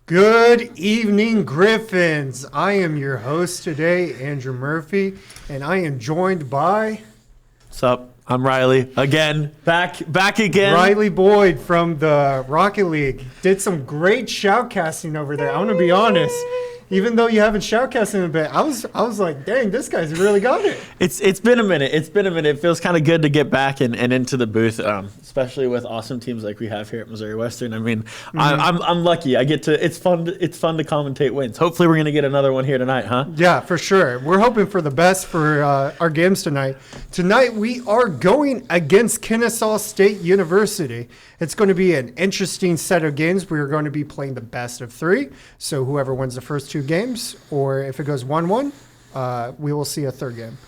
Good evening, Griffins. I am your host today, Andrew Murphy, and I am joined by... What's up? I'm Riley. Again. Back again. Riley Boyd from the Rocket League. Did some great shoutcasting over there. I'm going to be honest. Even though you haven't shoutcasted in a bit, I was like, dang, this guy's really got it. It's been a minute. It feels kind of good to get back and into the booth, especially with awesome teams like we have here at Missouri Western. I mean, I'm lucky. I get to. It's fun to commentate wins. Hopefully, we're gonna get another one here tonight, huh? Yeah, for sure. We're hoping for the best for our games tonight. Tonight we are going against Kennesaw State University. It's going to be an interesting set of games. We're going to be playing the best of three. So whoever wins the first two games, or if it goes 1-1, we will see a third game.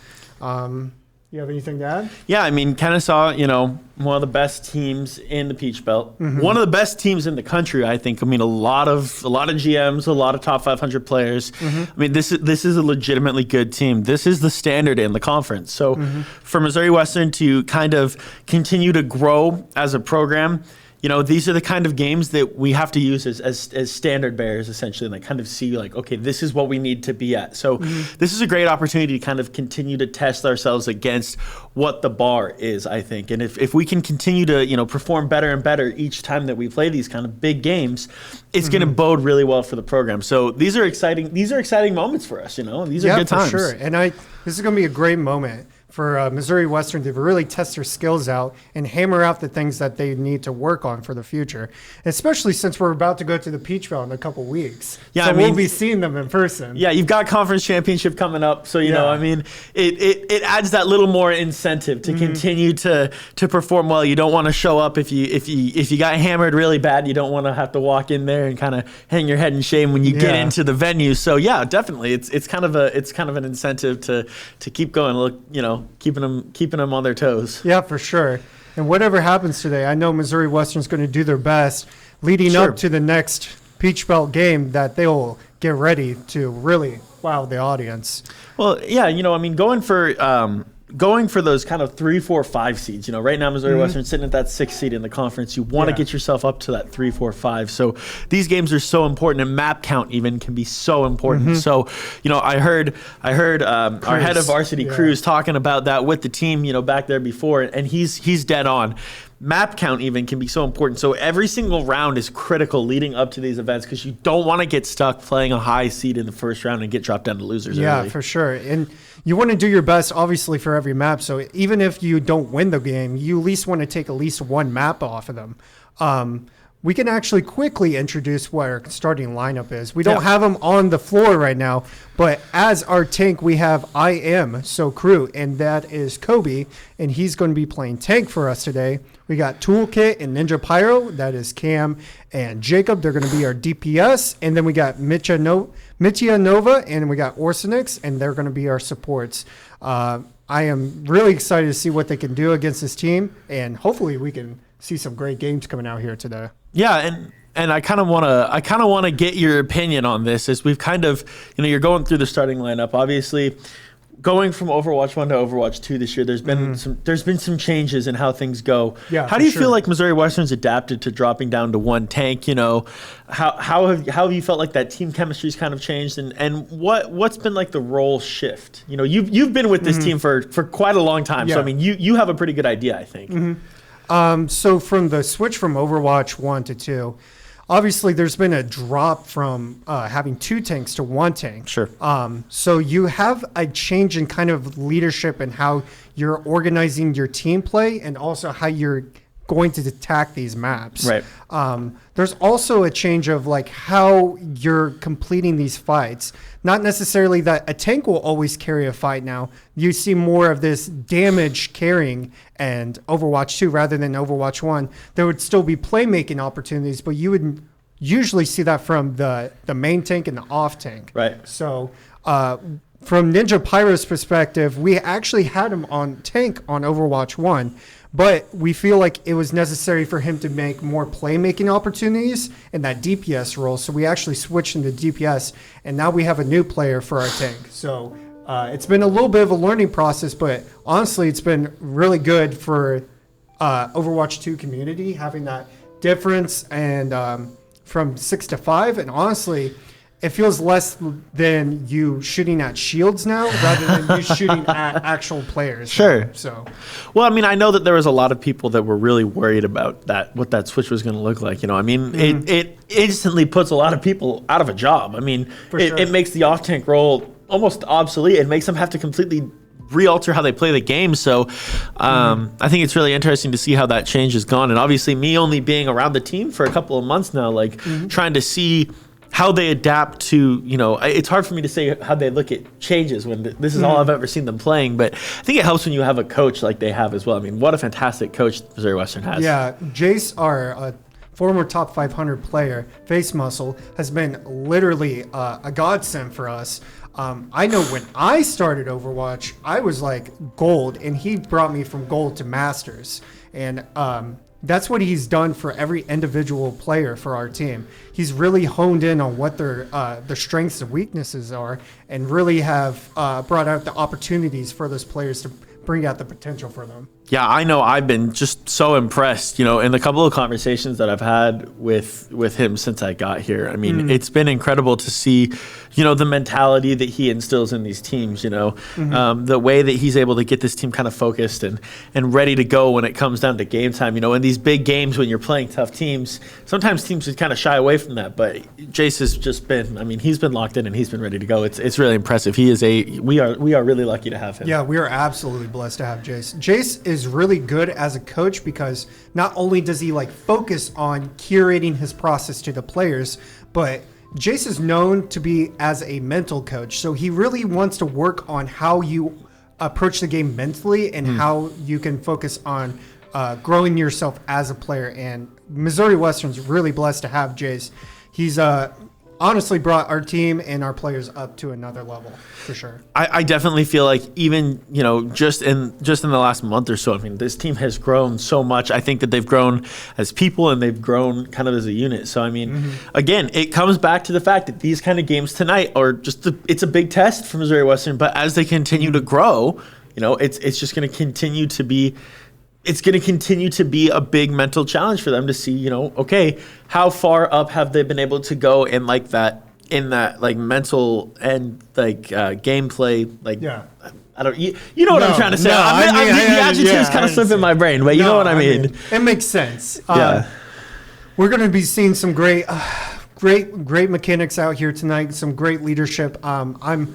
You have anything to add? Yeah, I mean, Kennesaw, one of the best teams in the Peach Belt. Mm-hmm. One of the best teams in the country, I think. I mean, a lot of GMs, a lot of top 500 players. Mm-hmm. I mean, this is a legitimately good team. This is the standard in the conference. So for Missouri Western to kind of continue to grow as a program, these are the kind of games that we have to use as standard bearers, essentially, and kind of see okay, this is what we need to be at. So this is a great opportunity to kind of continue to test ourselves against what the bar is, I think. And if we can continue to, perform better and better each time that we play these kind of big games, it's going to bode really well for the program. So these are exciting moments for us, These are good times. Yeah, for sure. And this is going to be a great moment for Missouri Western to really test their skills out and hammer out the things that they need to work on for the future, especially since we're about to go to the Peach Belt in a couple weeks. Yeah, so we'll be seeing them in person. Yeah, you've got conference championship coming up, so it adds that little more incentive to continue to perform well. You don't want to show up if you got hammered really bad. You don't want to have to walk in there and kind of hang your head in shame when you get into the venue. So yeah, definitely, it's kind of an incentive to keep going. Look, keeping them on their toes. Yeah, for sure. And whatever happens today, I know Missouri Western's going to do their best leading up to the next Peach Belt game that they will get ready to really wow the audience. Well, yeah, going for those kind of 3, 4, 5 seeds. Right now Missouri Western sitting at that 6th seed in the conference. You want to get yourself up to that 3, 4, 5. So these games are so important, and map count even can be so important. So, I heard our head of varsity Cruz talking about that with the team, back there before, and he's dead on. Map count even can be so important. So every single round is critical leading up to these events because you don't want to get stuck playing a high seed in the first round and get dropped down to losers early. Yeah, for sure. And you want to do your best, obviously, for every map. So even if you don't win the game, you at least want to take at least one map off of them. We can actually quickly introduce what our starting lineup is. We don't have them on the floor right now, but as our tank, we have Crew, and that is Kobe, and he's going to be playing tank for us today. We got Toolkit and Ninja Pyro, that is Cam and Jacob. They're going to be our DPS, and then we got Mitya Nova, and we got Orsenix, and they're going to be our supports. I am really excited to see what they can do against this team, and hopefully we can see some great games coming out here today. Yeah, and I kind of want to get your opinion on this as we've kind of, you're going through the starting lineup. Obviously, going from Overwatch 1 to Overwatch 2 this year, there's been some changes in how things go. Yeah, how do you feel like Missouri Western's adapted to dropping down to one tank? How have you felt like that team chemistry's kind of changed, and what's been like the role shift? You've been with this team for quite a long time, so I mean you have a pretty good idea, I think. So from the switch from Overwatch 1 to 2, obviously there's been a drop from having 2 tanks to 1 tank. Sure. So you have a change in kind of leadership and how you're organizing your team play and also how you're going to attack these maps. Right. There's also a change of how you're completing these fights. Not necessarily that a tank will always carry a fight now. You see more of this damage carrying and Overwatch 2 rather than Overwatch 1. There would still be playmaking opportunities, but you would usually see that from the main tank and the off tank. Right. So from Ninja Pyro's perspective, we actually had him on tank on Overwatch 1, but we feel like it was necessary for him to make more playmaking opportunities in that DPS role. So we actually switched into DPS, and now we have a new player for our tank. So it's been a little bit of a learning process, but honestly, it's been really good for Overwatch 2 community, having that difference and from 6 to 5, and honestly, it feels less than you shooting at shields now rather than you shooting at actual players. Sure. So, well, I mean, I know that there was a lot of people that were really worried about that, what that switch was going to look like. You know, I mean, it instantly puts a lot of people out of a job. I mean, it makes the off tank role almost obsolete. It makes them have to completely re-alter how they play the game. So I think it's really interesting to see how that change has gone. And obviously me only being around the team for a couple of months now, like trying to see how they adapt to, you know, it's hard for me to say how they look at changes when this is all I've ever seen them playing. But I think it helps when you have a coach like they have as well. I mean, what a fantastic coach Missouri Western has. Yeah, Jace, our former top 500 player, Face Muscle, has been literally a godsend for us. I know when I started Overwatch, I was like gold, and he brought me from gold to masters. And that's what he's done for every individual player for our team. He's really honed in on what their strengths and weaknesses are, and really have brought out the opportunities for those players to bring out the potential for them. Yeah, I know. I've been just so impressed, you know, in the couple of conversations that I've had with him since I got here. I mean, it's been incredible to see, you know, the mentality that he instills in these teams, you know, the way that he's able to get this team kind of focused and ready to go when it comes down to game time. You know, in these big games when you're playing tough teams, sometimes teams just kind of shy away from that. But Jace has just been, I mean, he's been locked in and he's been ready to go. It's really impressive. We are really lucky to have him. Yeah, we are absolutely blessed to have Jace. Jace is really good as a coach because not only does he like focus on curating his process to the players, but Jace is known to be as a mental coach. So he really wants to work on how you approach the game mentally and how you can focus on growing yourself as a player. And Missouri Western's really blessed to have Jace. He's honestly brought our team and our players up to another level for sure. I definitely feel like even, you know, just in the last month or so, I mean, this team has grown so much. I think that they've grown as people and they've grown kind of as a unit. So, I mean, again, it comes back to the fact that these kind of games tonight are just, it's a big test for Missouri Western, but as they continue to grow, you know, it's just going to continue to be, it's going to continue to be a big mental challenge for them to see, you know, okay, how far up have they been able to go in like that, like mental and like gameplay, like, I don't, you know what I'm trying to say. The adjectives kind of slip in my brain, but you know what I mean. It makes sense. Yeah. We're going to be seeing some great mechanics out here tonight, some great leadership. I'm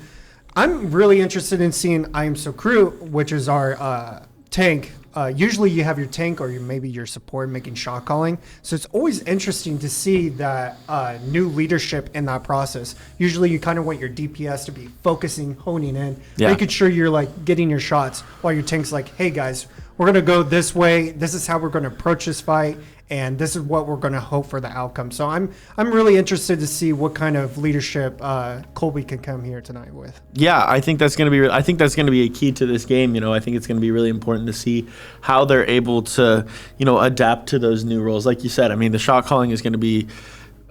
really interested in seeing I Am So Crew, which is our tank. Usually you have your tank or maybe your support making shot calling. So it's always interesting to see that new leadership in that process. Usually you kind of want your DPS to be focusing, honing in, making sure you're like getting your shots while your tank's like, hey guys, we're going to go this way. This is how we're going to approach this fight. And this is what we're going to hope for the outcome. So I'm really interested to see what kind of leadership Colby can come here tonight with. Yeah, I think that's going to be a key to this game. You know, I think it's going to be really important to see how they're able to, you know, adapt to those new roles. Like you said, I mean, the shot calling is going to be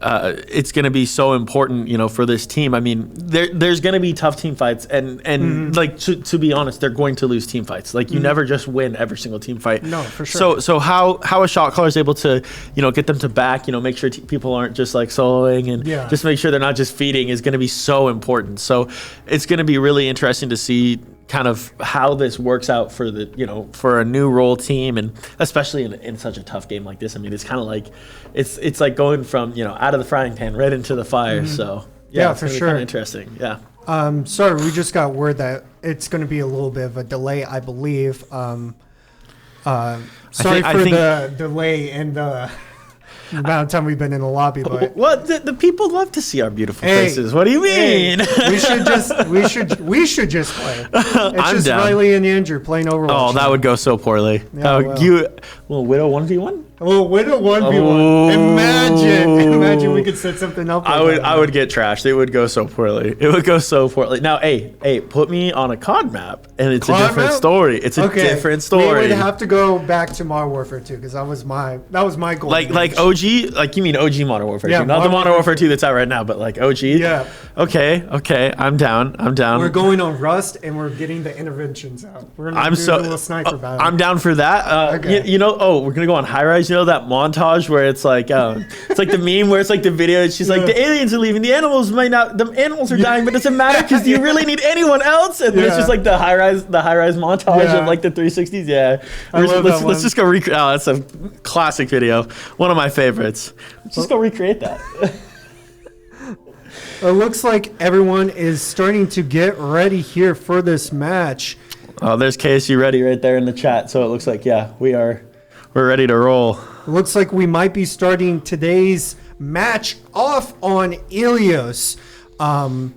it's going to be so important, you know, for this team. I mean, there's going to be tough team fights, and like to be honest, they're going to lose team fights. Like you never just win every single team fight. No, for sure. So how a shot caller is able to, you know, get them to back, you know, make sure people aren't just like soloing and just make sure they're not just feeding is going to be so important. So it's going to be really interesting to see kind of how this works out for the, you know, for a new role team, and especially in such a tough game like this. I mean, it's kind of like it's like going from, you know, out of the frying pan right into the fire. So yeah, for sure, kind of interesting. Yeah. Sorry, we just got word that it's going to be a little bit of a delay, I believe. Sorry for the delay and the amount of time we've been in the lobby, but well, the people love to see our beautiful faces. What do you mean? We should just play. It's I'm just down. Riley and Andrew playing Overwatch. Oh, that would go so poorly. Yeah, Widow 1v1? Oh, Widow 1v1. Imagine we could set something up. I would get trashed. It would go so poorly. Now, hey, put me on a COD map, and it's a different story. It's a different story. We would have to go back to Modern Warfare 2 because that was my goal. Like OG, like you mean OG Modern Warfare 2, not the Modern Warfare 2 that's out right now, but like OG. Yeah. Okay. I'm down. We're going on Rust, and we're getting the interventions out. We're gonna do a little sniper battle. I'm down for that. Okay. You know, we're gonna go on High Rise. You know that montage where it's like the meme where it's like the video. And she's like, the aliens are leaving. The animals might not. The animals are dying, but it doesn't matter because do you really need anyone else? And then it's just like the high rise montage of like the 360s. Yeah, let's just go recreate. Oh, that's a classic video. One of my favorites. Let's just go recreate that. It looks like everyone is starting to get ready here for this match. Oh, there's KSU ready right there in the chat. So it looks like, we're ready to roll. It looks like we might be starting today's match off on Ilios.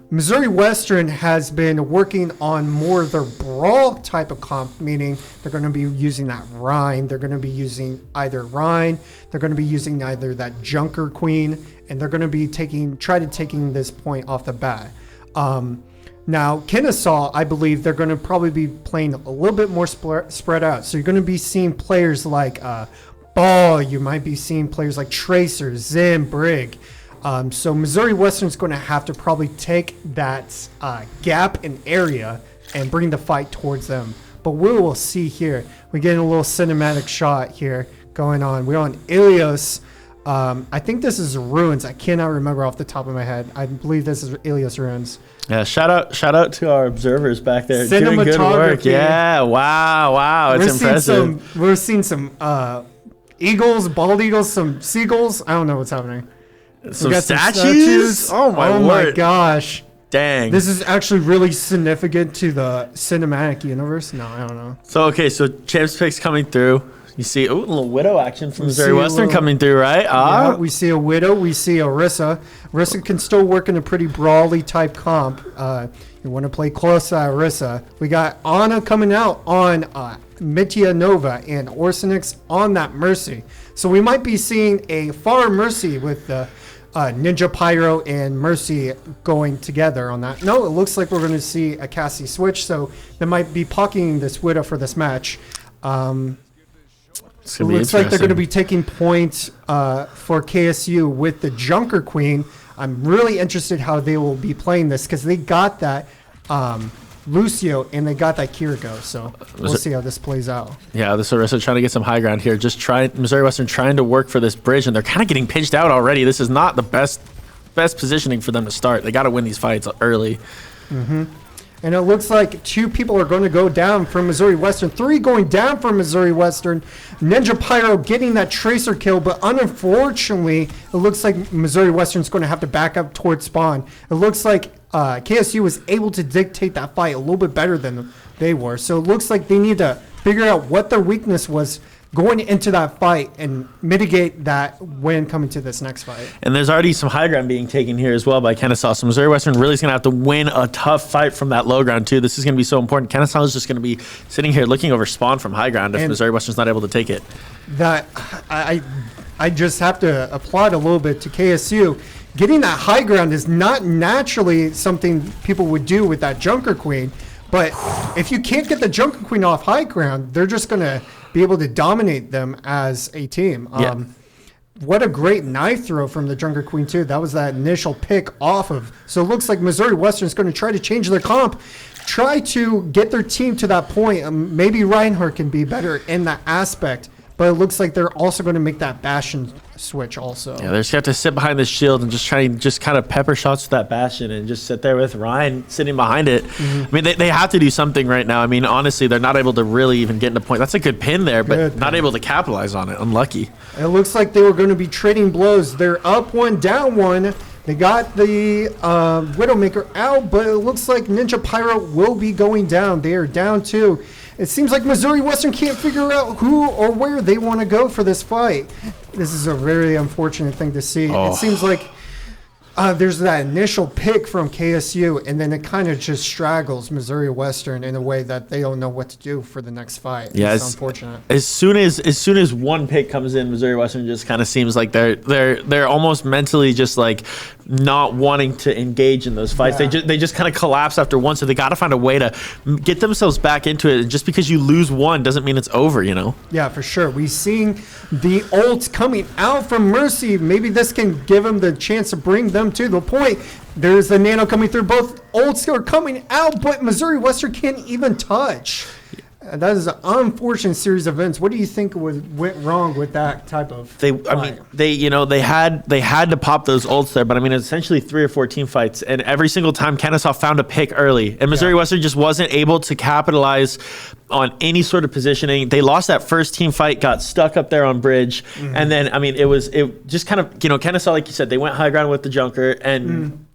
Missouri Western has been working on more of their brawl type of comp, meaning they're going to be using that Rhine. They're going to be using either Rhine. They're going to be using either that Junker Queen, and they're going to be taking this point off the bat. Now, Kennesaw, I believe they're going to probably be playing a little bit more spread out. So you're going to be seeing players like Ball. You might be seeing players like Tracer, Zim, Brig. So Missouri Western is going to have to probably take that gap in area and bring the fight towards them. But we will see here. We're getting a little cinematic shot here going on. We're on Ilios. I think this is Ruins. I cannot remember off the top of my head. I believe this is Ilios Ruins. Yeah, shout out to our observers back there doing good work. Yeah, wow, it's impressive. We're seeing some eagles, bald eagles, some seagulls. I don't know what's happening. Some statues? Oh my gosh. Dang. This is actually really significant to the cinematic universe. No, I don't know. So Champs picks coming through. You see a little Widow action from Missouri Western coming through, right? Yeah, we see a Widow. We see Orisa. Orisa can still work in a pretty brawly type comp. You want to play close to Orisa. We got Ana coming out on Mitia Nova and Orsenix on that Mercy. So we might be seeing a far Mercy with the Ninja Pyro and Mercy going together on that. No, it looks like we're going to see a Cassie switch. So they might be pocketing this Widow for this match. It looks like they're going to be taking points for KSU with the Junker Queen. I'm really interested how they will be playing this because they got that Lucio and they got that Kiriko. So we'll see how this plays out. Yeah, this Orisa trying to get some high ground here. Missouri Western trying to work for this bridge, and they're kind of getting pinched out already. This is not the best positioning for them to start. They got to win these fights early. Mm-hmm. And it looks like 2 people are going to go down from Missouri Western. 3 going down from Missouri Western. Ninja Pyro getting that Tracer kill, but unfortunately, it looks like Missouri Western's going to have to back up towards spawn. It looks like KSU was able to dictate that fight a little bit better than they were. So it looks like they need to figure out what their weakness was going into that fight and mitigate that when coming to this next fight. And there's already some high ground being taken here as well by Kennesaw. So Missouri Western really is going to have to win a tough fight from that low ground too. This is going to be so important. Kennesaw is just going to be sitting here looking over spawn from high ground if Missouri Western's not able to take it. That I just have to applaud a little bit to KSU. Getting that high ground is not naturally something people would do with that Junker Queen. But if you can't get the Junker Queen off high ground, they're just going to be able to dominate them as a team. What a great knife throw from the Junker Queen, too. That was that initial pick off of. So it looks like Missouri Western is going to try to change their comp, try to get their team to that point. Maybe Reinhardt can be better in that aspect. But it looks like they're also going to make that Bastion switch also. Yeah, they just have to sit behind the shield and just kind of pepper shots with that Bastion and just sit there with Ryan sitting behind it. Mm-hmm. I mean, they have to do something right now. I mean, honestly, they're not able to really even get into point. That's a good pin there, but not able to capitalize on it. Unlucky. It looks like they were going to be trading blows. They're up 1, down 1. They got the Widowmaker out, but it looks like Ninja Pyro will be going down. They are down 2. It seems like Missouri Western can't figure out who or where they want to go for this fight. This is a very unfortunate thing to see. It seems like there's that initial pick from KSU, and then it kind of just straggles Missouri Western in a way that they don't know what to do for the next fight. Yeah, it's unfortunate. As soon as one pick comes in, Missouri Western just kind of seems like they're almost mentally just like not wanting to engage in those fights. Yeah. They just kind of collapse after one, so they got to find a way to get themselves back into it. And just because you lose one doesn't mean it's over, you know? Yeah, for sure. We're seeing the ults coming out from Mercy. Maybe this can give them the chance to bring them to the point. There's the nano coming through. Both ults are coming out, but Missouri Western can't even touch. That is an unfortunate series of events. What do you think went wrong with that type of They fight? had to pop those ults there, but I mean, essentially 3 or 4 team fights, and every single time Kennesaw found a pick early, and Missouri Western just wasn't able to capitalize on any sort of positioning. They lost that first team fight, got stuck up there on bridge, and then I mean, it just kind of, Kennesaw, like you said, they went high ground with the Junker, and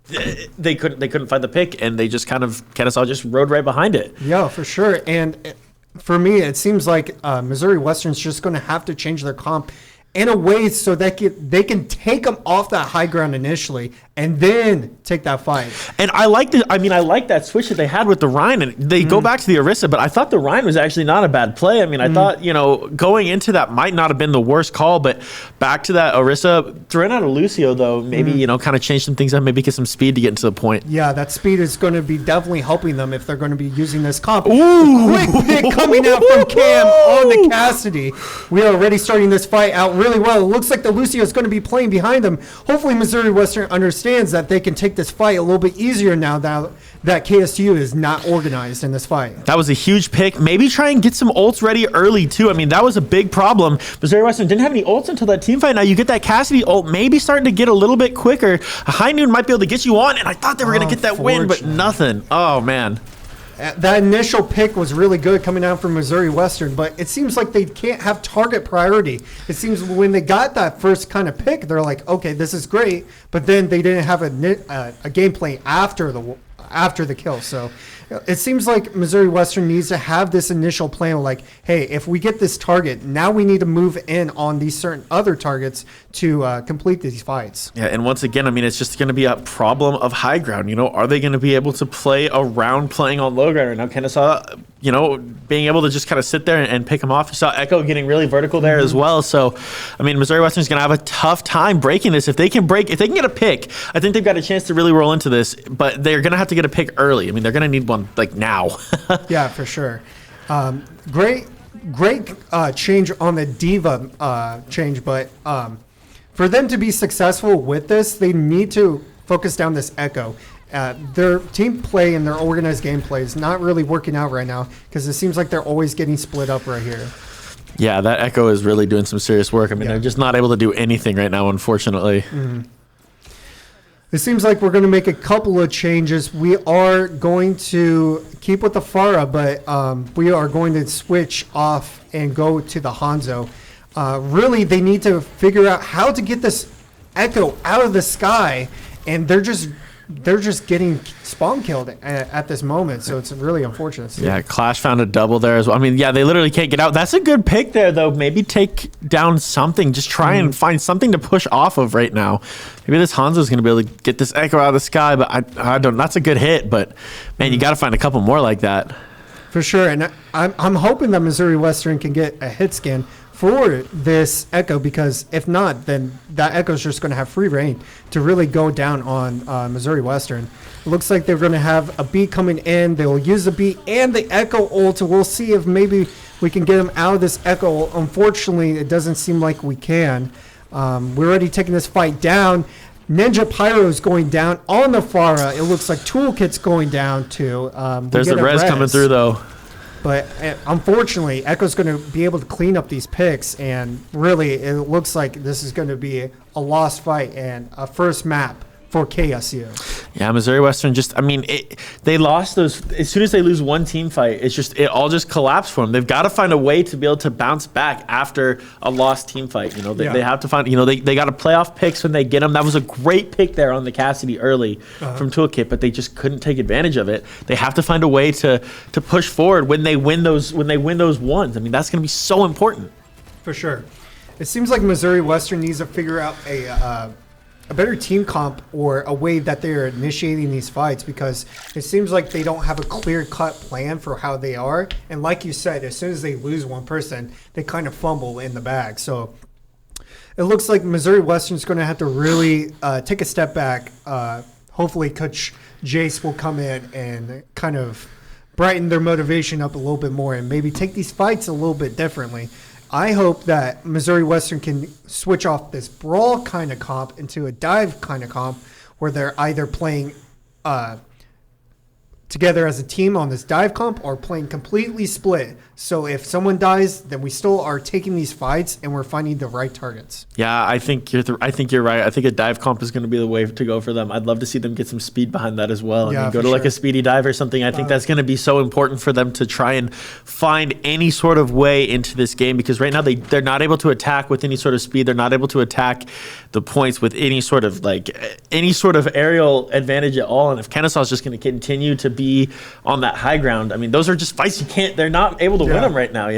they couldn't find the pick, and they just kind of, Kennesaw just rode right behind it. Yeah, for sure. And for me, it seems like Missouri Western's just going to have to change their comp in a way so that they can take them off that high ground initially and then take that fight. And I like that switch that they had with the Rhine, and they go back to the Orisa, but I thought the Rhine was actually not a bad play. I mean, I thought, going into that might not have been the worst call, but back to that Orisa, throwing out a Lucio, though, maybe, kind of change some things up, maybe get some speed to get into the point. Yeah, that speed is going to be definitely helping them if they're going to be using this comp. Ooh. Quick pick coming out from Cam on the Cassidy. We are already starting this fight out really well. It looks like the Lucio is going to be playing behind them. Hopefully Missouri Western understands that they can take this fight a little bit easier now that KSU is not organized in this fight. That was a huge pick. Maybe try and get some ults ready early, too. I mean, that was a big problem. Missouri Western didn't have any ults until that team fight. Now you get that Cassidy ult, maybe starting to get a little bit quicker. A High Noon might be able to get you on, and I thought they were going to get that win, but nothing. Oh, man. That initial pick was really good coming out from Missouri Western, but it seems like they can't have target priority. It seems when they got that first kind of pick, they're like, okay, this is great, but then they didn't have a gameplay after the kill. So it seems like Missouri Western needs to have this initial plan like, hey, if we get this target, now we need to move in on these certain other targets to complete these fights. Yeah, and once again, I mean, it's just going to be a problem of high ground. Are they going to be able to play around playing on low ground? Right now, Kennesaw, being able to just kind of sit there and pick them off. You saw Echo getting really vertical there as well. So, I mean, Missouri Western's going to have a tough time breaking this. If they can get a pick, I think they've got a chance to really roll into this, but they're going to have to get a pick early. I mean, they're going to need one like now. Yeah, for sure. Great change on the Diva change, but for them to be successful with this, they need to focus down this Echo. Their team play and their organized gameplay is not really working out right now because it seems like they're always getting split up right here. Yeah, that Echo is really doing some serious work. I mean, they're just not able to do anything right now, unfortunately. It seems like we're going to make a couple of changes. We are going to keep with the Farah, but we are going to switch off and go to the Hanzo. Really, they need to figure out how to get this Echo out of the sky, and they're just getting spawn killed at this moment, so it's really unfortunate. Yeah, Clash found a double there as well. I mean, yeah, they literally can't get out. That's a good pick there, though. Maybe take down something. Just try and find something to push off of right now. Maybe this Hanzo's going to be able to get this Echo out of the sky, but I don't. That's a good hit, but man, you got to find a couple more like that. For sure, and I'm hoping that Missouri Western can get a hit scan for this Echo, because if not, then that Echo is just going to have free reign to really go down on Missouri Western. It looks like they're going to have a beat coming in. They will use the beat and the Echo ult. We'll see if maybe we can get them out of this Echo. Unfortunately, it doesn't seem like we can. We're already taking this fight down. Ninja Pyro is going down on the Farah. It looks like Toolkit's going down too. There's the res coming through, though. But unfortunately, Echo's going to be able to clean up these picks, and really, it looks like this is going to be a lost fight and a first map for KSU. Yeah, Missouri Western they lost those. As soon as they lose one team fight, it all just collapsed for them. They've got to find a way to be able to bounce back after a lost team fight. They have to find, they got to playoff picks when they get them. That was a great pick there on the Cassidy early from Toolkit, but they just couldn't take advantage of it. They have to find a way to push forward when they win those ones. I mean, that's going to be so important. For sure. It seems like Missouri Western needs to figure out a better team comp or a way that they're initiating these fights, because it seems like they don't have a clear-cut plan for how they are. And like you said, as soon as they lose one person, they kind of fumble in the bag. So it it looks like Missouri Western's going to have to really take a step back. Hopefully, Coach Jace will come in and kind of brighten their motivation up a little bit more and maybe take these fights a little bit differently. I hope that Missouri Western can switch off this brawl kind of comp into a dive kind of comp where they're either playing together as a team on this dive comp or playing completely split. So if someone dies, then we still are taking these fights and we're finding the right targets. Yeah, I think you're right. I think a dive comp is going to be the way to go for them. I'd love to see them get some speed behind that as well. Yeah, Go to like a speedy dive or something. I think that's going to be so important for them to try and find any sort of way into this game, because right now they're not able to attack with any sort of speed. They're not able to attack the points with any sort of aerial advantage at all. And if Kennesaw is just going to continue to be on that high ground, I mean, those are just fights they're not able to win them right now,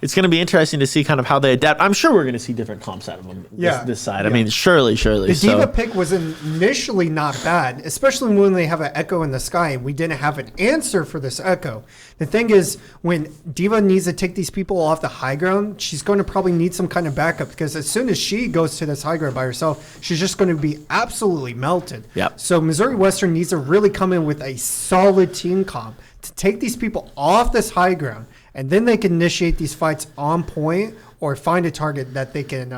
It's going to be interesting to see kind of how they adapt. I'm sure we're going to see different comps out of them this side. Yeah. I mean, surely. The Diva pick was initially not bad, especially when they have an Echo in the sky and we didn't have an answer for this Echo. The thing is, when Diva needs to take these people off the high ground, she's going to probably need some kind of backup, because as soon as she goes to this high ground by herself, she's just going to be absolutely melted. Yep. So Missouri Western needs to really come in with a solid team comp to take these people off this high ground. And then they can initiate these fights on point or find a target that they can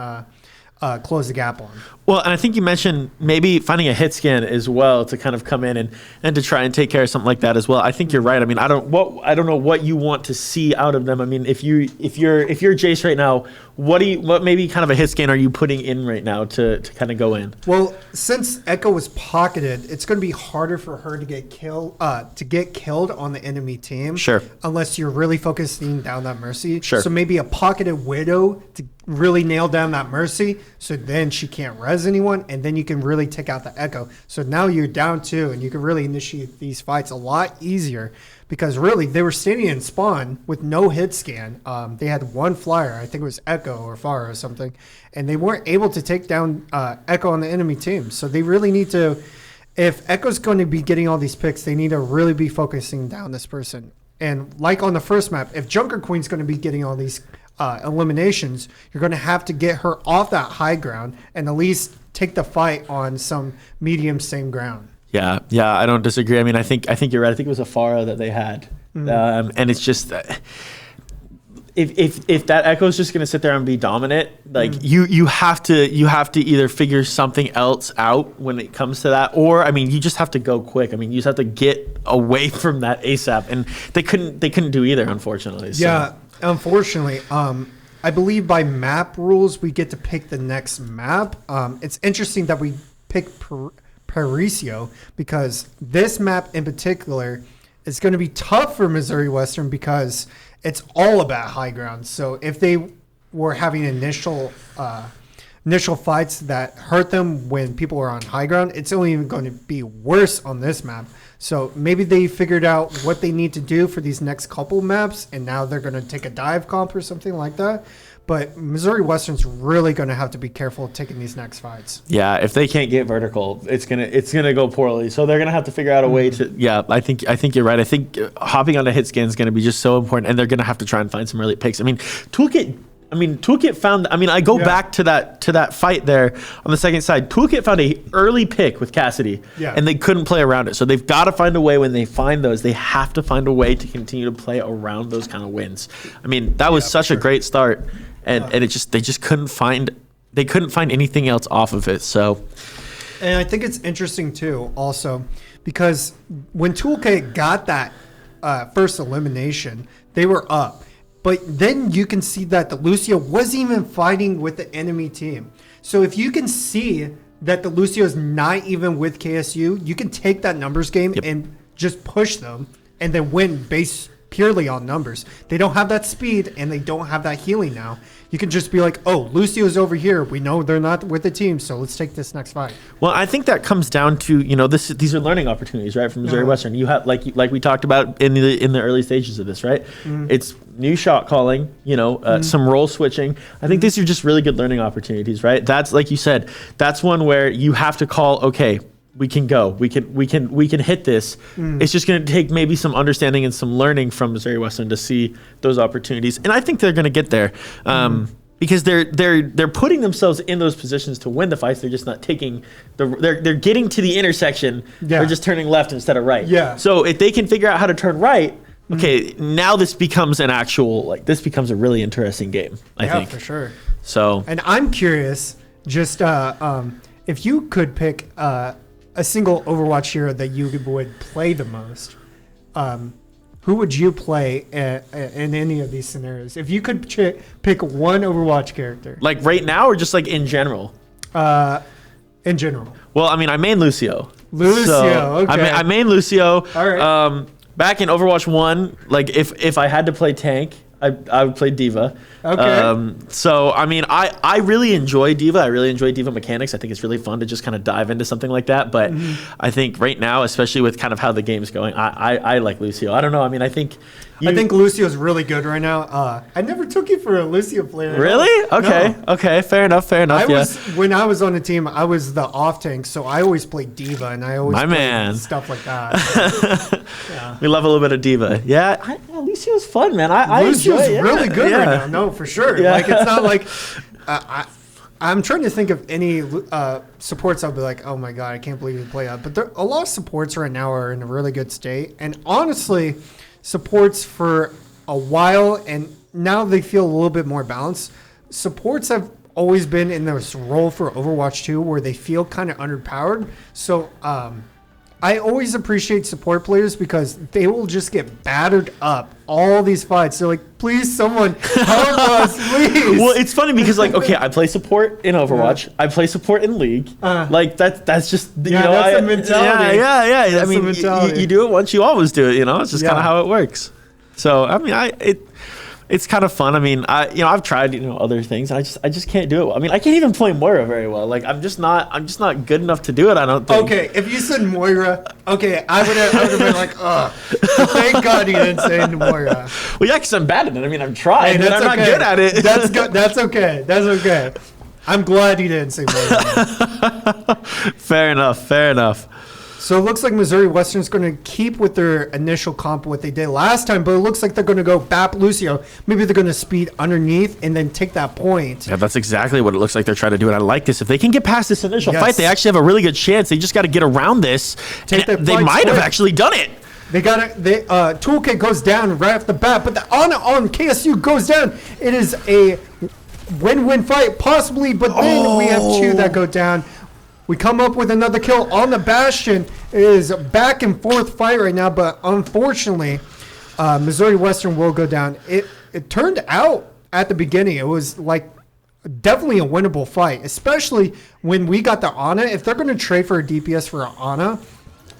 close the gap on. Well, and I think you mentioned maybe finding a hit scan as well to kind of come in and to try and take care of something like that as well. I think you're right. I mean, I don't know what you want to see out of them. I mean, if you're Jace right now, what maybe kind of a hit scan are you putting in right now to kind of go in? Well, since Echo was pocketed, it's going to be harder for her to get killed on the enemy team. Sure. Unless you're really focusing down that Mercy. Sure. So maybe a pocketed Widow to really nail down that Mercy, so then she can't res anyone, and then you can really take out the Echo. So now you're down 2, and you can really initiate these fights a lot easier, because really they were standing in spawn with no hit scan. They had one flyer, I think it was Echo or Farah or something, and they weren't able to take down Echo on the enemy team. So they really need to, if Echo's going to be getting all these picks, they need to really be focusing down this person. And like on the first map, if Junker Queen's going to be getting all these eliminations, you're going to have to get her off that high ground and at least take the fight on some medium same ground. Yeah, I don't disagree. I mean, I think you're right. I think it was a Farah that they had, and it's just if that Echo is just going to sit there and be dominant, like you have to either figure something else out when it comes to that, or I mean, you just have to go quick. I mean, you just have to get away from that ASAP, and they couldn't do either, unfortunately. So. Yeah. Unfortunately, I believe by map rules, we get to pick the next map. It's interesting that we picked Parisio, because this map in particular is going to be tough for Missouri Western because it's all about high ground. So if they were having initial fights that hurt them when people were on high ground, it's only even going to be worse on this map. So maybe they figured out what they need to do for these next couple maps, and now they're going to take a dive comp or something like that. But Missouri Western's really going to have to be careful taking these next fights. Yeah, if they can't get vertical, it's gonna go poorly. So they're gonna have to figure out a way to. Yeah, I think you're right. I think hopping on a hit scan is gonna be just so important, and they're gonna have to try and find some early picks. I mean, Toolkit found. I mean, I go back to that fight there on the second side. Toolkit found a early pick with Cassidy, and they couldn't play around it. So they've got to find a way when they find those. They have to find a way to continue to play around those kind of wins. I mean, that was such a great start, and they just couldn't find anything else off of it. So, and I think it's interesting too, also, because when Toolkit got that first elimination, they were up. But then you can see that the Lucio wasn't even fighting with the enemy team. So if you can see that the Lucio is not even with KSU, you can take that numbers game and just push them and then win based purely on numbers. They don't have that speed and they don't have that healing now. You can just be like, oh, Lucio's over here. We know they're not with the team, so let's take this next fight. Well, I think that comes down to, these are learning opportunities, right, from Missouri Western. You have like we talked about in the early stages of this, right? It's new shot calling, some role switching. I think these are just really good learning opportunities, right? That's, like you said, that's one where you have to call, okay, we can go. We can hit this. It's just going to take maybe some understanding and some learning from Missouri Western to see those opportunities, and I think they're going to get there. because they're putting themselves in those positions to win the fights. They're just not taking they're getting to the intersection. Yeah. They're just turning left instead of right. Yeah. So if they can figure out how to turn right, okay, now this becomes an actual this becomes a really interesting game. I think for sure. So. And I'm curious, just if you could pick a single Overwatch hero that you would play the most, who would you play in any of these scenarios? If you could pick one Overwatch character. Like right now or just like in general? In general. Well, I mean, I main Lucio. Okay. I main Lucio. All right. Back in Overwatch 1, like if I had to play tank, I would play Diva. Okay. So, I mean, I really enjoy Diva. I really enjoy Diva mechanics. I think it's really fun to just kind of dive into something like that. But I think right now, especially with kind of how the game's going, I like Lucio. I don't know. I mean, I think Lucio's really good right now. I never took you for a Lucio player. Really? Okay. No. Okay. Fair enough. When I was on the team, I was the off tank, so I always played Diva, and I always played stuff like that. So, yeah. We love a little bit of Diva. Yeah, Lucio's fun, man. Lucio's really good yeah. right now. No, for sure. Yeah. Like it's not like I'm trying to think of any supports I'll be like, oh my god, I can't believe you play that. But a lot of supports right now are in a really good state, and honestly, supports for a while, and now they feel a little bit more balanced. Supports have always been in this role for Overwatch 2 where they feel kind of underpowered. So I always appreciate support players because they will just get battered up all these fights. They're like, please, someone help us, please. Well, it's funny because, like, okay, I play support in Overwatch. I play support in League. Like, that's just, you know. That's the mentality. Yeah. That's I mean, the mentality. you do it once, you always do it, you know? It's just kind Yeah. of how it works. So, I mean, it's kind of fun. I mean, I've tried, other things, and I just can't do it. I mean, I can't even play Moira very well. Like, I'm just not good enough to do it, I don't think. Okay, if you said Moira, okay, I would have been like, ugh. Thank God you didn't say Moira. Well, yeah, because I'm bad at it. I mean, I'm trying, but I'm not okay. good at it. That's good. That's okay. I'm glad you didn't say Moira. Fair enough. So it looks like Missouri Western's going to keep with their initial comp what they did last time, but it looks like they're going to go BAP Lucio. Maybe they're going to speed underneath and then take that point. Yeah, that's exactly what it looks like they're trying to do, and I like this. If they can get past this initial fight, they actually have a really good chance. They just got to get around this. They might have actually done it. Toolkit goes down right off the bat, but the on KSU goes down. It is a win-win fight, possibly, but then we have two that go down. We come up with another kill on the Bastion. It is a back and forth fight right now, but unfortunately, Missouri Western will go down. It turned out at the beginning, it was like definitely a winnable fight, especially when we got the Ana. If they're going to trade for a DPS for an Ana,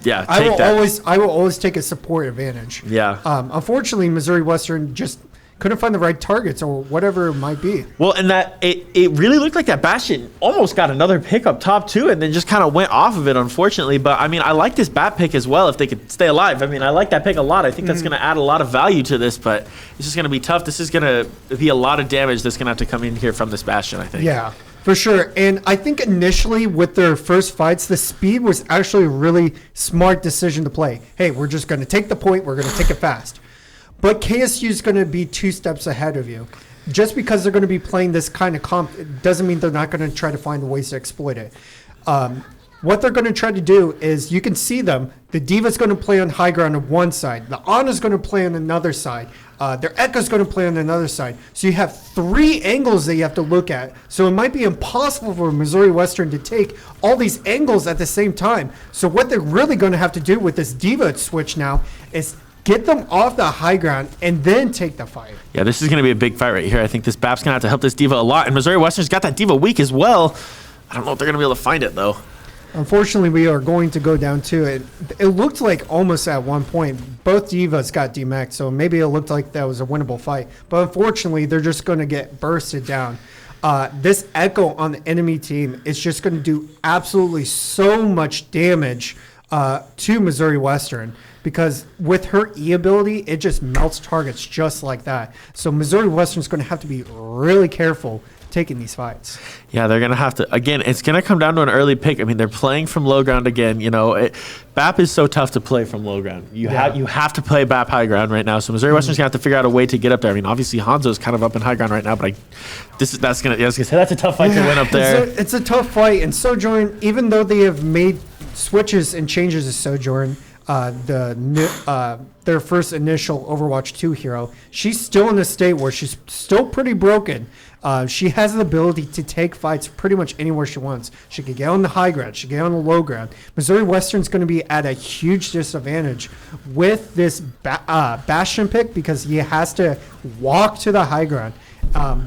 yeah, I will always take a support advantage. Yeah. Unfortunately, Missouri Western just couldn't find the right targets or whatever it might be. Well, and that it really looked like that Bastion almost got another pick up top too, and then just kind of went off of it, unfortunately. But I mean, I like this bat pick as well if they could stay alive. I mean, I like that pick a lot. I think that's going to add a lot of value to this, but it's just going to be tough. This is going to be a lot of damage that's going to have to come in here from this Bastion, I think. Yeah, for sure. And I think initially with their first fights, the speed was actually a really smart decision to play. Hey, we're just going to take the point. We're going to take it fast. But KSU is going to be 2 steps ahead of you. Just because they're going to be playing this kind of comp, it doesn't mean they're not going to try to find ways to exploit it. What they're going to try to do is, you can see them. The Diva's going to play on high ground on one side. The Ana's going to play on another side. Their Echo's going to play on another side. So you have 3 angles that you have to look at. So it might be impossible for Missouri Western to take all these angles at the same time. So what they're really going to have to do with this Diva switch now is get them off the high ground and then take the fight. Yeah, this is going to be a big fight right here. I think this BAP's going to have to help this Diva a lot. And Missouri Western's got that Diva weak as well. I don't know if they're going to be able to find it, though. Unfortunately, we are going to go down to it. It looked like almost at one point, both Divas got DMAC'd, so maybe it looked like that was a winnable fight. But unfortunately, they're just going to get bursted down. This Echo on the enemy team is just going to do absolutely so much damage to Missouri Western, because with her E ability, it just melts targets just like that. So Missouri Western is going to have to be really careful taking these fights. Yeah, they're going to have to, again, it's going to come down to an early pick. I mean, they're playing from low ground again. You know, BAP is so tough to play from low ground. You have to play BAP high ground right now. So Missouri Western's going to have to figure out a way to get up there. I mean, obviously Hanzo's kind of up in high ground right now, but that's a tough fight to win up there. It's a tough fight. And Sojourn, even though they have made switches and changes to Sojourn, their first initial Overwatch 2 hero, she's still in a state where she's still pretty broken. She has the ability to take fights pretty much anywhere she wants. She can get on the high ground. She can get on the low ground. Missouri Western's going to be at a huge disadvantage with this Bastion pick because he has to walk to the high ground.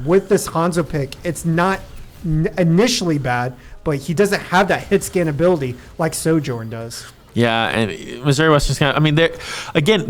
With this Hanzo pick, it's not initially bad, but he doesn't have that hit scan ability like Sojourn does. Yeah, and Missouri Western's kind of, I mean,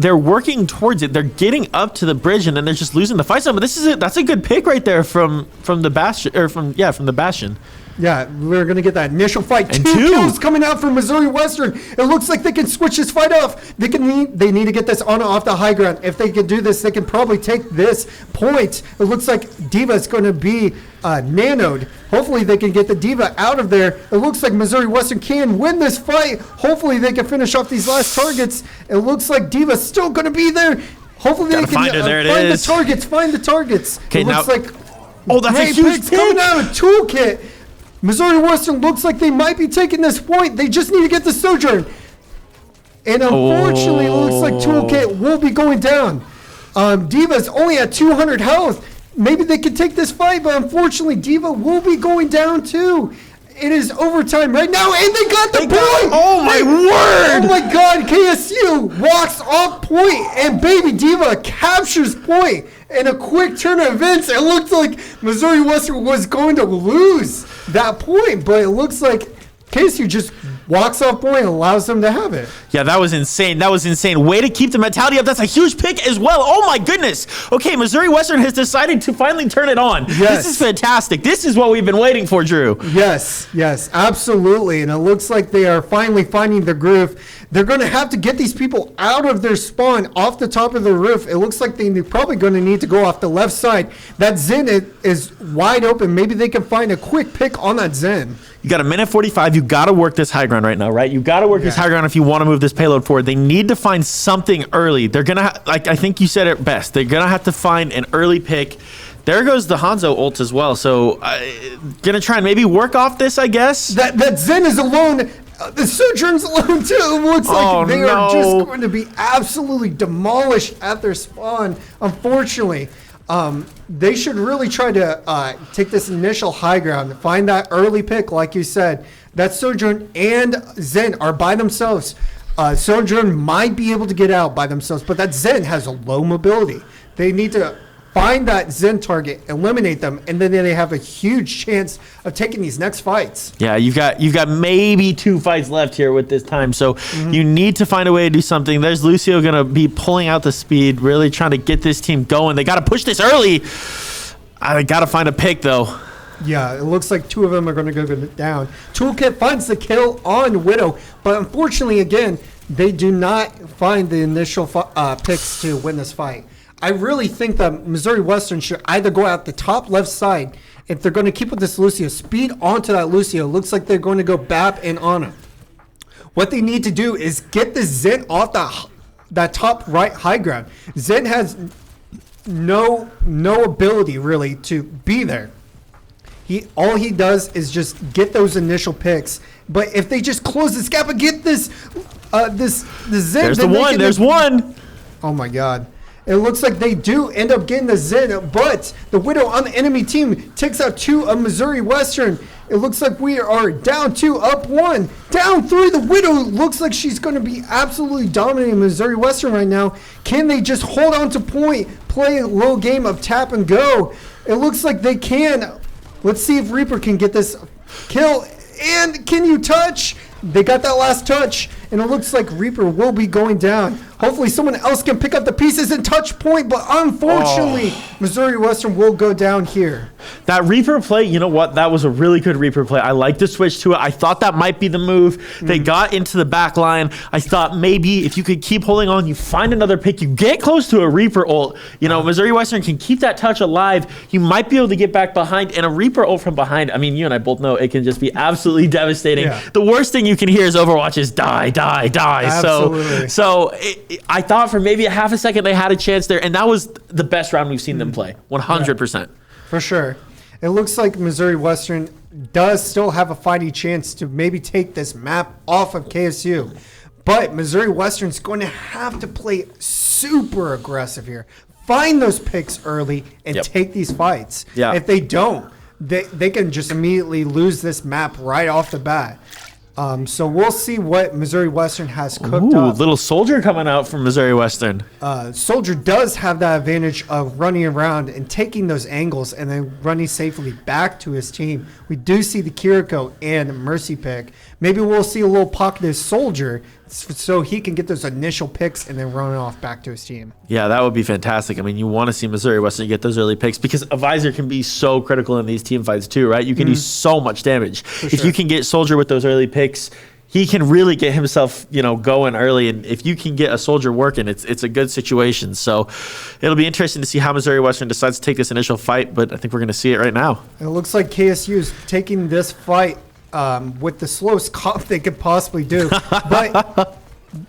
they're working towards it. They're getting up to the bridge, and then they're just losing the fight zone. But that's a good pick right there from the Bastion, from the Bastion. Yeah, we're going to get that initial fight. And two two kills coming out from Missouri Western. It looks like they can switch this fight off. They need to get this on off the high ground. If they can do this, they can probably take this point. It looks like Diva is going to be nanoed. Hopefully they can get the Diva out of there. It looks like Missouri Western can win this fight. Hopefully they can finish off these last targets. It looks like Diva's still going to be there. Hopefully they can find find the targets. Okay, it looks like that's a huge picks coming out of Toolkit. Missouri Western looks like they might be taking this point. They just need to get the Sojourn. And unfortunately, it looks like Toolkit will be going down. Diva's only at 200 health. Maybe they can take this fight, but unfortunately, Diva will be going down too. It is overtime right now, and they got the point! Oh my word! Oh my god, KSU walks off point, and Baby Diva captures point. In a quick turn of events, it looked like Missouri Western was going to lose that point, but it looks like KSU just walks off point and allows them to have it. Yeah, that was insane. Way to keep the mentality up. That's a huge pick as well. Oh my goodness. Okay, Missouri Western has decided to finally turn it on. Yes. This is fantastic. This is what we've been waiting for, Drew. Yes, absolutely. And it looks like they are finally finding the groove. They're going to have to get these people out of their spawn off the top of the roof. It looks like they're probably going to need to go off the left side. That Zen is wide open. Maybe they can find a quick pick on that Zen. You got a minute 45. You got to work this high ground right now, right? You got to work this high ground if you want to move this payload forward. They need to find something early. They're going to, I think you said it best. They're going to have to find an early pick. There goes the Hanzo ult as well. So, going to try and maybe work off this, I guess. That Zen is alone. The Sojourn's alone too. It looks like they are just going to be absolutely demolished at their spawn. Unfortunately, they should really try to take this initial high ground, find that early pick, like you said. That Sojourn and Zen are by themselves. Sojourn might be able to get out by themselves, but that Zen has a low mobility. They need to find that Zen target, eliminate them, and then they have a huge chance of taking these next fights. Yeah, you've got maybe 2 fights left here with this time, so you need to find a way to do something. There's Lucio going to be pulling out the speed, really trying to get this team going. They got to push this early. I got to find a pick, though. Yeah, it looks like 2 of them are going to go down. Toolkit finds the kill on Widow, but unfortunately, again, they do not find the initial picks to win this fight. I really think that Missouri Western should either go out the top left side. If they're going to keep with this Lucio, speed onto that Lucio. Looks like they're going to go BAP and Ana. What they need to do is get the Zen off that top right high ground. Zen has no ability really to be there. All he does is just get those initial picks. But if they just close this gap and get this the Zen, there's one. Oh my God. It looks like they do end up getting the Zen, but the Widow on the enemy team takes out 2 of Missouri Western. It looks like we are down 2, up 1, down 3. The Widow looks like she's going to be absolutely dominating Missouri Western right now. Can they just hold on to point, play a little game of tap and go? It looks like they can. Let's see if Reaper can get this kill. And can you touch? They got that last touch, and it looks like Reaper will be going down. Hopefully someone else can pick up the pieces and touch point, but unfortunately, Missouri Western will go down here. That Reaper play, you know what? That was a really good Reaper play. I like to switch to it. I thought that might be the move. They got into the back line. I thought maybe if you could keep holding on, you find another pick, you get close to a Reaper ult. You know, Missouri Western can keep that touch alive. You might be able to get back behind, and a Reaper ult from behind, I mean, you and I both know it can just be absolutely devastating. Yeah. The worst thing you can hear is Overwatch is die, die, die. Absolutely. I thought for maybe a half a second they had a chance there, and that was the best round we've seen them play, 100%. For sure. It looks like Missouri Western does still have a fighting chance to maybe take this map off of KSU. But Missouri Western's going to have to play super aggressive here. Find those picks early and take these fights. Yeah. If they don't, they can just immediately lose this map right off the bat. So we'll see what Missouri Western has cooked up. Little Soldier coming out from Missouri Western. Soldier does have that advantage of running around and taking those angles and then running safely back to his team. We do see the Kiriko and Mercy pick. Maybe we'll see a little pocketed Soldier so he can get those initial picks and then run off back to his team. Yeah, that would be fantastic. I mean, you want to see Missouri Western get those early picks because a Visor can be so critical in these team fights too, right? You can do so much damage. If you can get Soldier with those early picks, he can really get himself, going early. And if you can get a Soldier working, it's a good situation. So it'll be interesting to see how Missouri Western decides to take this initial fight, but I think we're going to see it right now. It looks like KSU is taking this fight with the slowest comp they could possibly do. But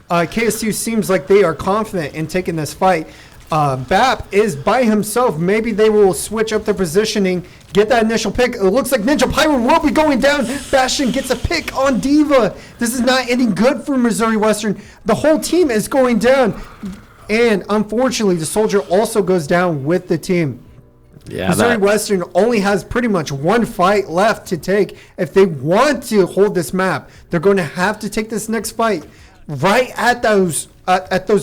KSU seems like they are confident in taking this fight. BAP is by himself. Maybe they will switch up their positioning, get that initial pick. It looks like Ninja Pyro will be going down. Bastion gets a pick on Diva. This is not ending good for Missouri Western. The whole team is going down. And unfortunately, the Soldier also goes down with the team. Yeah, Missouri Western only has pretty much one fight left to take. If they want to hold this map, they're going to have to take this next fight right at those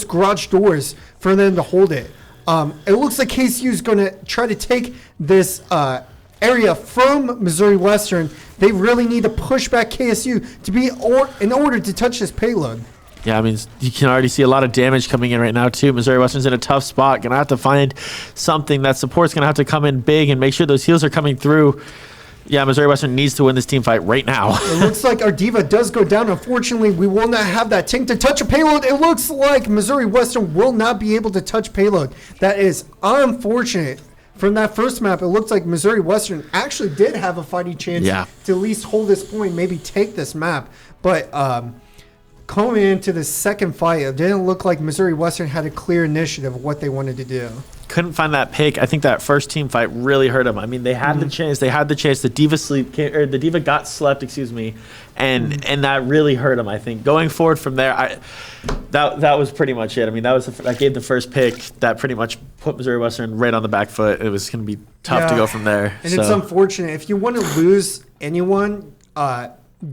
garage doors for them to hold it. It looks like KSU is going to try to take this area from Missouri Western. They really need to push back KSU to be in order to touch this payload. Yeah, I mean, you can already see a lot of damage coming in right now, too. Missouri Western's in a tough spot. Going to have to find something. That support's going to have to come in big and make sure those heals are coming through. Yeah, Missouri Western needs to win this team fight right now. It looks like our Diva does go down. Unfortunately, we will not have that tank to touch a payload. It looks like Missouri Western will not be able to touch payload. That is unfortunate. From that first map, it looked like Missouri Western actually did have a fighting chance to at least hold this point, maybe take this map. But coming into the second fight, it didn't look like Missouri Western had a clear initiative of what they wanted to do. Couldn't find that pick. I think that first team fight really hurt them. I mean, they had the chance. The Diva got slept, and that really hurt them. I think going forward from there, that was pretty much it. I mean, that gave the first pick. That pretty much put Missouri Western right on the back foot. It was going to be tough to go from there. And it's unfortunate if you want to lose anyone.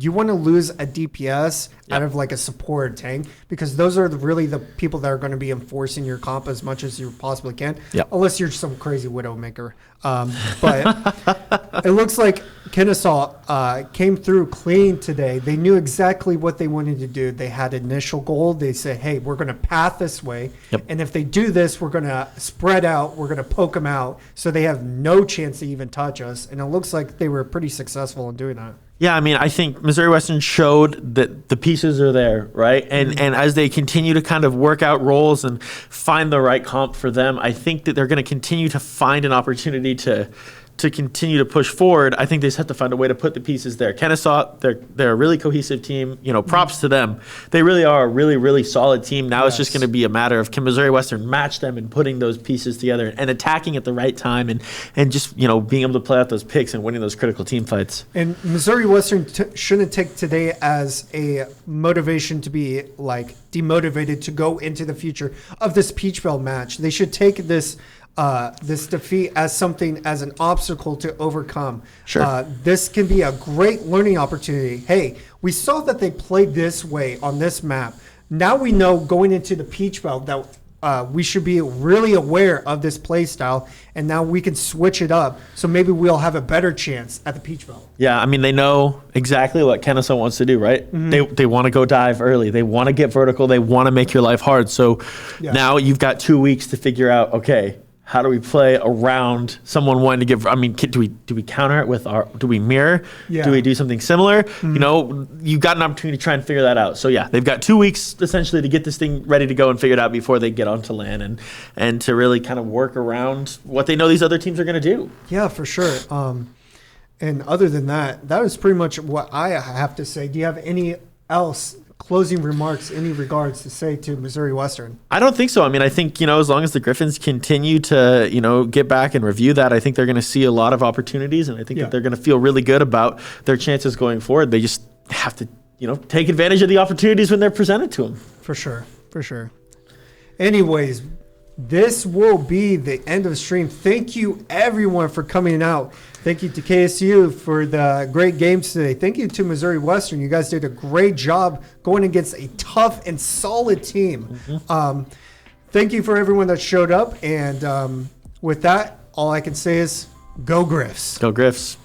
You want to lose a DPS out of like a support tank because those are really the people that are going to be enforcing your comp as much as you possibly can, unless you're some crazy Widowmaker. But it looks like Kennesaw came through clean today. They knew exactly what they wanted to do. They had initial goal. They said, hey, we're going to path this way. And if they do this, we're going to spread out. We're going to poke them out so they have no chance to even touch us. And it looks like they were pretty successful in doing that. Yeah, I mean, I think Missouri Western showed that the pieces are there, right? And as they continue to kind of work out roles and find the right comp for them, I think that they're going to continue to find an opportunity to continue to push forward. I think they just have to find a way to put the pieces there. Kennesaw, they're a really cohesive team. Props to them. They really are a really, really solid team. Now it's just going to be a matter of can Missouri Western match them and putting those pieces together and attacking at the right time and just, being able to play out those picks and winning those critical team fights. And Missouri Western shouldn't take today as a motivation to be like demotivated to go into the future of this Peach Belt match. They should take this defeat as an obstacle to overcome. Sure. This can be a great learning opportunity. Hey, we saw that they played this way on this map. Now we know going into the Peach Belt that we should be really aware of this play style, and now we can switch it up. So maybe we'll have a better chance at the Peach Belt. Yeah, I mean, they know exactly what Kennesaw wants to do, right? They want to go dive early. They want to get vertical. They want to make your life hard. So now you've got 2 weeks to figure out, okay, how do we play around someone wanting to give? I mean, do we counter it with do we mirror? Yeah. Do we do something similar? You know, you've got an opportunity to try and figure that out. So yeah, they've got 2 weeks essentially to get this thing ready to go and figure it out before they get onto LAN and to really kind of work around what they know these other teams are going to do. Yeah, for sure. And other than that, that is pretty much what I have to say. Do you have any else closing remarks, any regards to say to Missouri Western? I don't think so. I mean, I think, as long as the Griffins continue to, get back and review that, I think they're going to see a lot of opportunities, and I think that they're going to feel really good about their chances going forward. They just have to, take advantage of the opportunities when they're presented to them. For sure. For sure. Anyways, this will be the end of the stream. Thank you, everyone, for coming out. Thank you to KSU for the great games today. Thank you to Missouri Western. You guys did a great job going against a tough and solid team. Thank you for everyone that showed up. And with that, all I can say is go Griffs. Go Griffs.